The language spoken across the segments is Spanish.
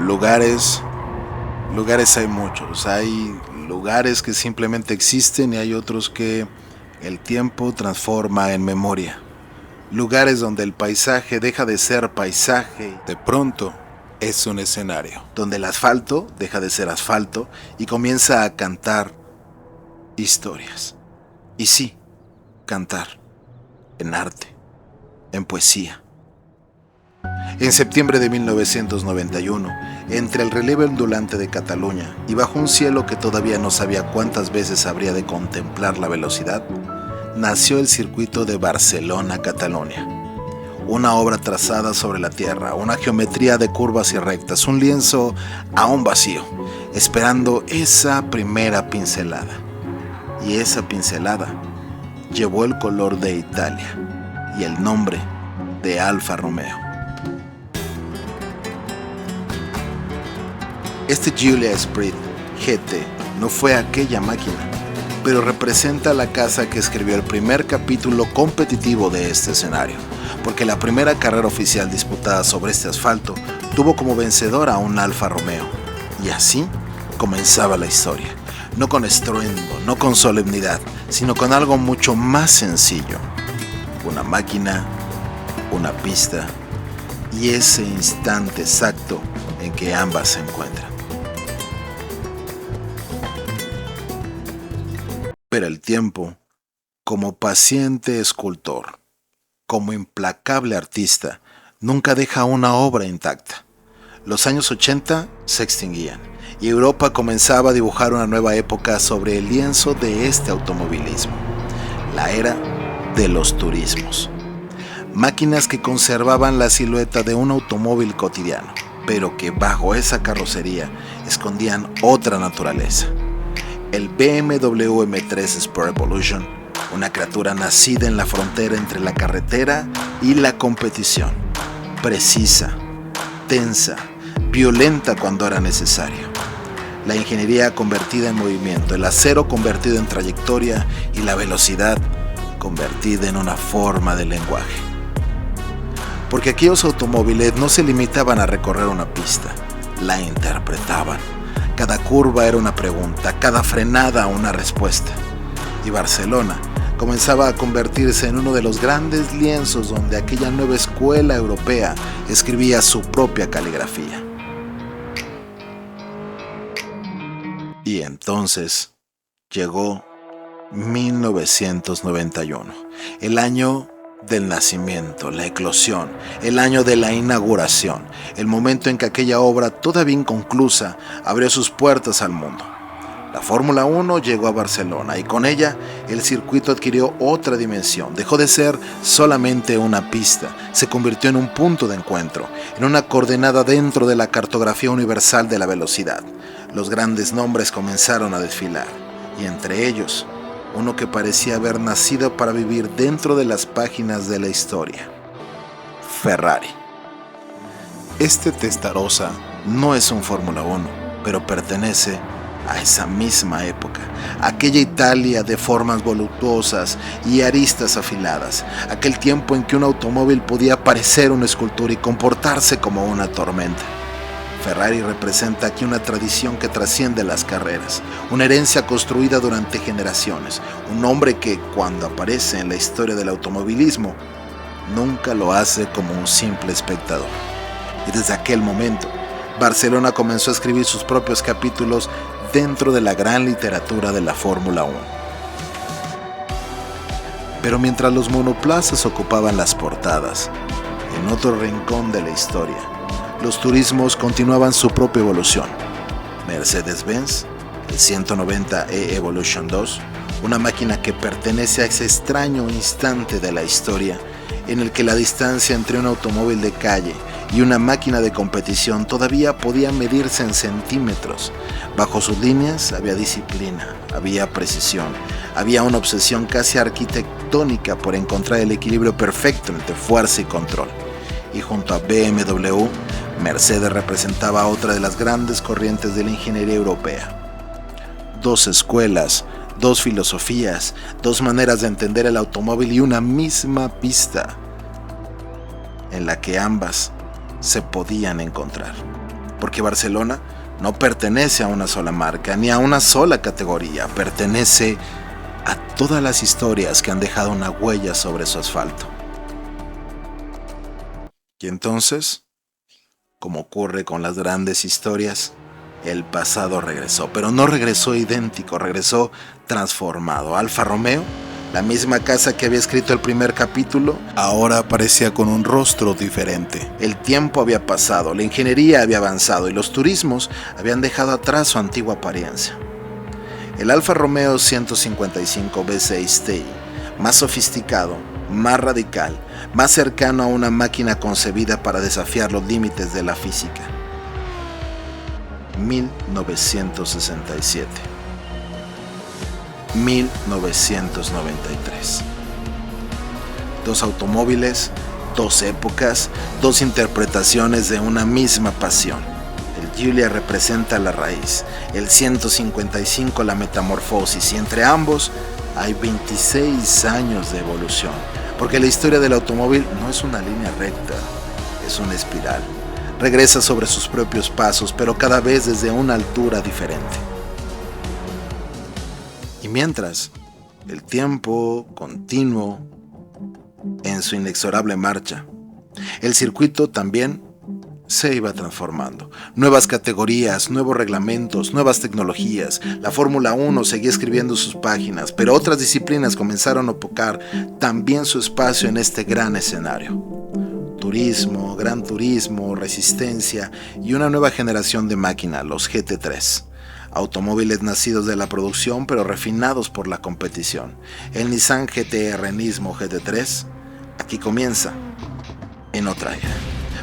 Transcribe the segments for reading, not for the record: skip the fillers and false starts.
Lugares hay muchos. Hay lugares que simplemente existen y hay otros que el tiempo transforma en memoria. Lugares donde el paisaje deja de ser paisaje, de pronto es un escenario. Donde el asfalto deja de ser asfalto y comienza a cantar historias. Y sí, cantar. En arte. En poesía. En septiembre de 1991, entre el relieve ondulante de Cataluña y bajo un cielo que todavía no sabía cuántas veces habría de contemplar la velocidad, nació el circuito de Barcelona-Cataluña. Una obra trazada sobre la tierra, una geometría de curvas y rectas, un lienzo aún vacío, esperando esa primera pincelada. Y esa pincelada llevó el color de Italia y el nombre de Alfa Romeo. Este Giulia Esprit GT no fue aquella máquina, pero representa la casa que escribió el primer capítulo competitivo de este escenario, porque la primera carrera oficial disputada sobre este asfalto tuvo como vencedora a un Alfa Romeo, y así comenzaba la historia, no con estruendo, no con solemnidad, sino con algo mucho más sencillo: una máquina, una pista y ese instante exacto en que ambas se encuentran. Pero el tiempo, como paciente escultor, como implacable artista, nunca deja una obra intacta. Los años 80 se extinguían y Europa comenzaba a dibujar una nueva época sobre el lienzo de este automovilismo, la era de los turismos. Máquinas que conservaban la silueta de un automóvil cotidiano, pero que bajo esa carrocería escondían otra naturaleza. El BMW M3 Sport Evolution, una criatura nacida en la frontera entre la carretera y la competición, precisa, tensa, violenta cuando era necesario. La ingeniería convertida en movimiento, el acero convertido en trayectoria y la velocidad convertida en una forma de lenguaje. Porque aquellos automóviles no se limitaban a recorrer una pista, la interpretaban. Cada curva era una pregunta, cada frenada una respuesta. Y Barcelona comenzaba a convertirse en uno de los grandes lienzos donde aquella nueva escuela europea escribía su propia caligrafía. Y entonces llegó 1991, el año del nacimiento, la eclosión, el año de la inauguración, el momento en que aquella obra todavía inconclusa abrió sus puertas al mundo. La Fórmula 1 llegó a Barcelona y con ella el circuito adquirió otra dimensión. Dejó de ser solamente una pista, se convirtió en un punto de encuentro, en una coordenada dentro de la cartografía universal de la velocidad. Los grandes nombres comenzaron a desfilar y entre ellos uno que parecía haber nacido para vivir dentro de las páginas de la historia: Ferrari. Este Testarossa no es un Fórmula 1, pero pertenece a esa misma época, aquella Italia de formas voluptuosas y aristas afiladas, aquel tiempo en que un automóvil podía parecer una escultura y comportarse como una tormenta. Ferrari representa aquí una tradición que trasciende las carreras, una herencia construida durante generaciones, un nombre que, cuando aparece en la historia del automovilismo, nunca lo hace como un simple espectador. Y desde aquel momento, Barcelona comenzó a escribir sus propios capítulos dentro de la gran literatura de la Fórmula 1. Pero mientras los monoplazas ocupaban las portadas, en otro rincón de la historia, los turismos continuaban su propia evolución. Mercedes-Benz, el 190e Evolution 2, una máquina que pertenece a ese extraño instante de la historia en el que la distancia entre un automóvil de calle y una máquina de competición todavía podía medirse en centímetros. Bajo sus líneas había disciplina, había precisión, había una obsesión casi arquitectónica por encontrar el equilibrio perfecto entre fuerza y control. Y junto a BMW, Mercedes representaba otra de las grandes corrientes de la ingeniería europea. Dos escuelas, dos filosofías, dos maneras de entender el automóvil y una misma pista en la que ambas se podían encontrar. porque Barcelona no pertenece a una sola marca ni a una sola categoría, pertenece a todas las historias que han dejado una huella sobre su asfalto. Y entonces, como ocurre con las grandes historias, el pasado regresó, pero no regresó idéntico, regresó transformado. Alfa Romeo, la misma casa que había escrito el primer capítulo, ahora aparecía con un rostro diferente. El tiempo había pasado, la ingeniería había avanzado y los turismos habían dejado atrás su antigua apariencia. El Alfa Romeo 155 V6 Ti, más sofisticado, más radical, más cercano a una máquina concebida para desafiar los límites de la física. 1967. 1993. Dos automóviles, dos épocas, dos interpretaciones de una misma pasión. El Giulia representa la raíz, el 155 la metamorfosis, y entre ambos hay 26 años de evolución, porque la historia del automóvil no es una línea recta, es una espiral. Regresa sobre sus propios pasos, pero cada vez desde una altura diferente. Y mientras, el tiempo continuo en su inexorable marcha, el circuito también se iba transformando. Nuevas categorías, nuevos reglamentos, nuevas tecnologías. La Fórmula 1 seguía escribiendo sus páginas, pero otras disciplinas comenzaron a ocupar también su espacio en este gran escenario. Turismo, gran turismo, resistencia y una nueva generación de máquina, los GT3. Automóviles nacidos de la producción pero refinados por la competición. El Nissan GT-R Nismo GT3 aquí comienza en otra era.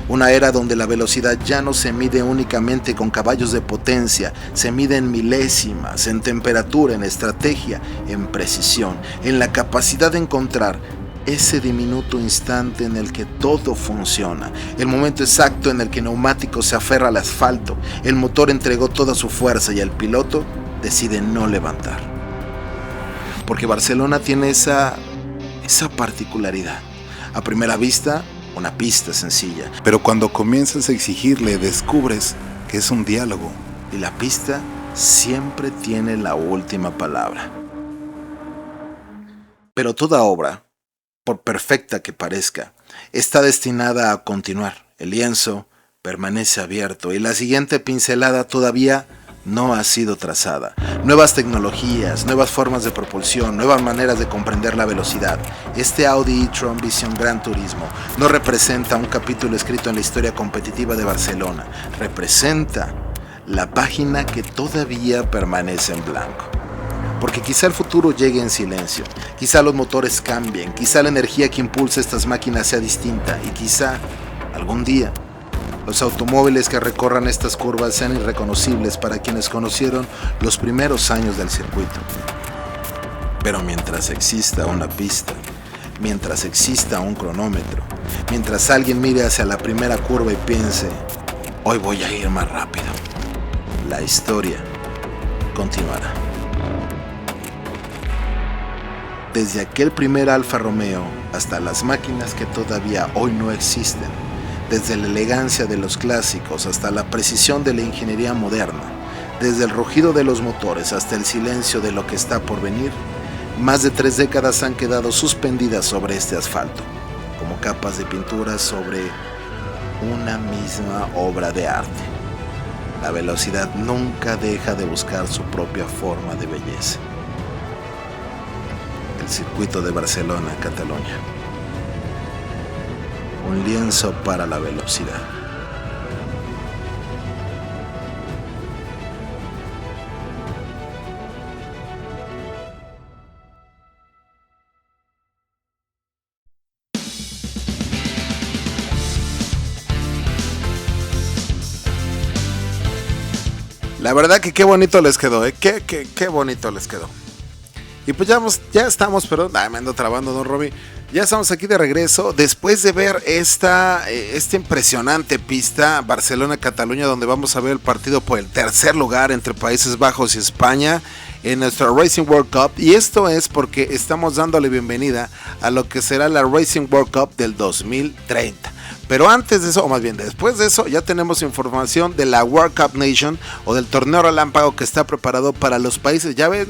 Una era donde la velocidad ya no se mide únicamente con caballos de potencia, se mide en milésimas, en temperatura, en estrategia, en precisión, en la capacidad de encontrar ese diminuto instante en el que todo funciona, el momento exacto en el que el neumático se aferra al asfalto, el motor entregó toda su fuerza y el piloto decide no levantar. Porque Barcelona tiene esa particularidad. A primera vista, una pista sencilla, pero cuando comienzas a exigirle descubres que es un diálogo y la pista siempre tiene la última palabra. Pero toda obra, por perfecta que parezca, está destinada a continuar. El lienzo permanece abierto y la siguiente pincelada todavía no ha sido trazada. Nuevas tecnologías, nuevas formas de propulsión, nuevas maneras de comprender la velocidad. Este Audi e-tron Vision Gran Turismo no representa un capítulo escrito en la historia competitiva de Barcelona, representa la página que todavía permanece en blanco. Porque quizá el futuro llegue en silencio, quizá los motores cambien, quizá la energía que impulsa estas máquinas sea distinta y quizá, algún día, los automóviles que recorran estas curvas sean irreconocibles para quienes conocieron los primeros años del circuito. Pero mientras exista una pista, mientras exista un cronómetro, mientras alguien mire hacia la primera curva y piense, hoy voy a ir más rápido, la historia continuará. Desde aquel primer Alfa Romeo hasta las máquinas que todavía hoy no existen, desde la elegancia de los clásicos hasta la precisión de la ingeniería moderna, desde el rugido de los motores hasta el silencio de lo que está por venir, más de 3 décadas han quedado suspendidas sobre este asfalto, como capas de pintura sobre una misma obra de arte. La velocidad nunca deja de buscar su propia forma de belleza. El circuito de Barcelona, Cataluña. Un lienzo para la velocidad. La verdad que qué bonito les quedó, qué bonito les quedó. Y pues ya estamos, perdón, me ando trabando, don Robbie. Ya estamos aquí de regreso después de ver esta impresionante pista Barcelona-Cataluña, donde vamos a ver el partido por el tercer lugar entre Países Bajos y España en nuestra Racing World Cup. Y esto es porque estamos dándole bienvenida a lo que será la Racing World Cup del 2030. Pero antes de eso, o más bien después de eso, ya tenemos información de la World Cup Nation o del torneo relámpago que está preparado para los países. Ya ven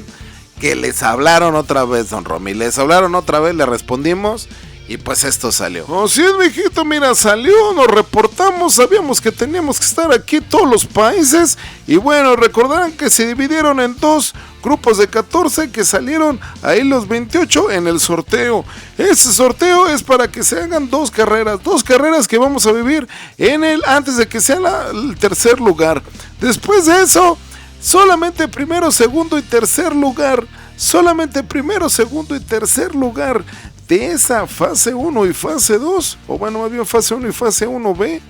que les hablaron otra vez, don Romy, les hablaron otra vez, le respondimos. Y pues esto salió. Así es, mijito, mira, salió, nos reportamos, sabíamos que teníamos que estar aquí todos los países. Y bueno, recordarán que se dividieron en 2 grupos de 14 que salieron ahí los 28 en el sorteo. Ese sorteo es para que se hagan 2 carreras que vamos a vivir antes de que sea el tercer lugar. Después de eso, solamente primero, segundo y tercer lugar. Solamente primero, segundo y tercer lugar de esa fase 1 y fase 2, o bueno, más bien fase 1 y fase 1B,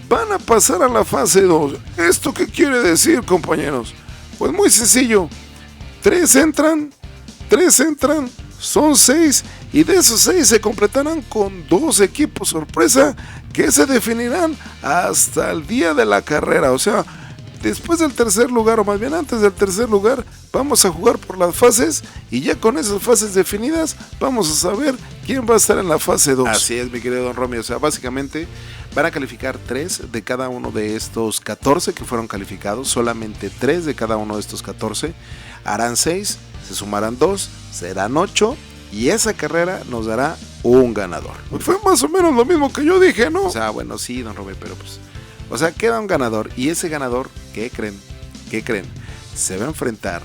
van a pasar a la fase 2. ¿Esto qué quiere decir, compañeros? Pues muy sencillo, 3 entran, son 6, y de esos 6 se completarán con 2 equipos sorpresa que se definirán hasta el día de la carrera, o sea, después del tercer lugar, o más bien antes del tercer lugar, vamos a jugar por las fases y ya con esas fases definidas vamos a saber quién va a estar en la fase 2. Así es, mi querido don Romy, o sea, básicamente van a calificar 3 de cada uno de estos 14 que fueron calificados, solamente 3 de cada uno de estos 14, harán 6, se sumarán 2, serán 8 y esa carrera nos dará un ganador. Pues fue más o menos lo mismo que yo dije, ¿no? O sea, bueno, sí, don Romy, pero pues... O sea, queda un ganador y ese ganador, ¿qué creen? Se va a enfrentar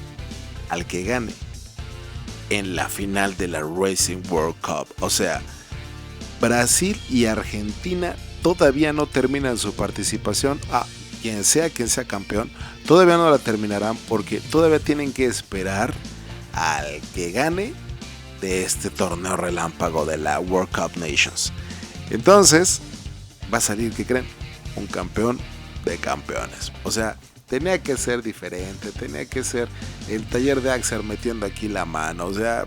al que gane en la final de la Racing World Cup. O sea, Brasil y Argentina todavía no terminan su participación. Quien sea campeón, todavía no la terminarán porque todavía tienen que esperar al que gane de este torneo relámpago de la World Cup Nations. Entonces, va a salir, ¿qué creen? Un campeón de campeones. O sea, tenía que ser diferente, tenía que ser el taller de Axel metiendo aquí la mano. O sea,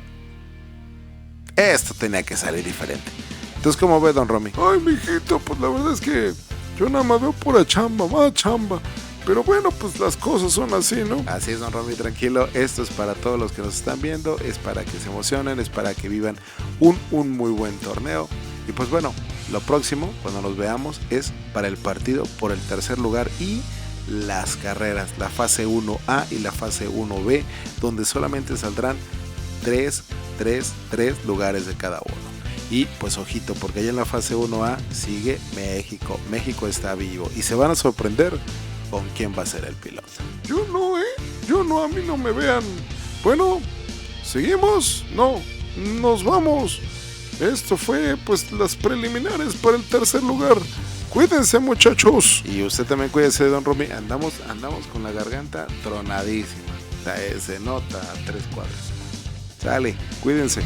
esto tenía que salir diferente. Entonces, ¿cómo ve, don Romy? Ay, mijito, pues la verdad es que yo nada más veo pura chamba, más chamba. Pero bueno, pues las cosas son así, ¿no? Así es, don Romy, tranquilo. Esto es para todos los que nos están viendo, es para que se emocionen, es para que vivan un muy buen torneo. Y pues bueno, lo próximo, cuando nos veamos, es para el partido por el tercer lugar y las carreras, la fase 1A y la fase 1B, donde solamente saldrán 3 lugares de cada uno. Y pues ojito, porque allá en la fase 1A sigue México. México está vivo y se van a sorprender con quién va a ser el piloto. Yo no, a mí no me vean. Bueno, ¿seguimos? No, nos vamos. Esto fue pues las preliminares para el tercer lugar. Cuídense, muchachos. Y usted también cuídese, don Romy. Andamos con la garganta tronadísima. O sea, se nota a 3 cuadras. Sale, cuídense.